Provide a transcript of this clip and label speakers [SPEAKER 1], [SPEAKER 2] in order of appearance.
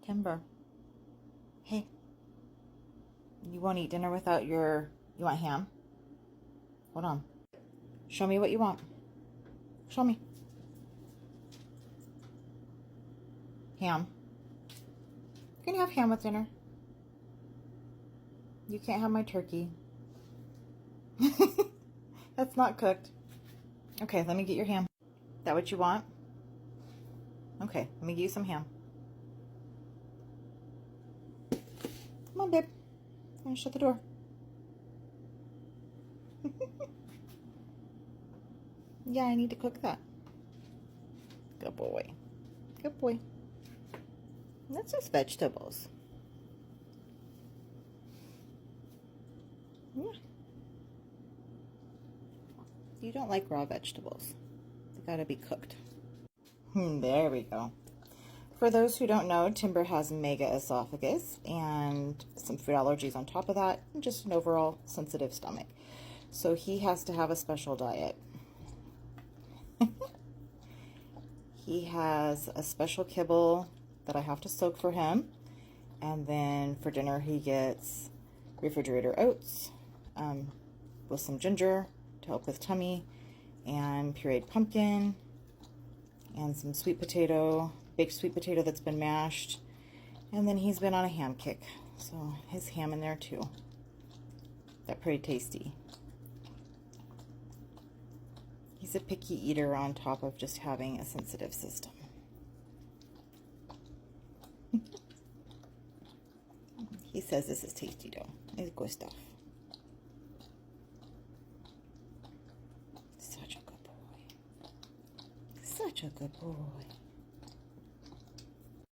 [SPEAKER 1] Timber. Hey. You won't eat dinner without your... You want ham? Hold on. Show me what you want. Show me. Ham. You can have ham with dinner. You can't have my turkey. That's not cooked. Okay, let me get your ham. Is that what you want? Okay, let me get you some ham. Come on, babe. I'm gonna shut the door. Yeah, I need to cook that. Good boy. Good boy. That's just vegetables. Yeah. You don't like raw vegetables. They gotta be cooked. There we go. For those who don't know, Timber has mega esophagus and some food allergies on top of that, and just an overall sensitive stomach. So he has to have a special diet. He has a special kibble that I have to soak for him. And then for dinner, he gets refrigerator oats with some ginger to help with tummy, and pureed pumpkin, and some sweet potato, baked sweet potato that's been mashed. And then he's been on a ham kick, so his ham in there too. That's pretty tasty. He's a picky eater on top of just having a sensitive system. He says this is tasty though. It's good stuff. Such a good boy. Such a good boy.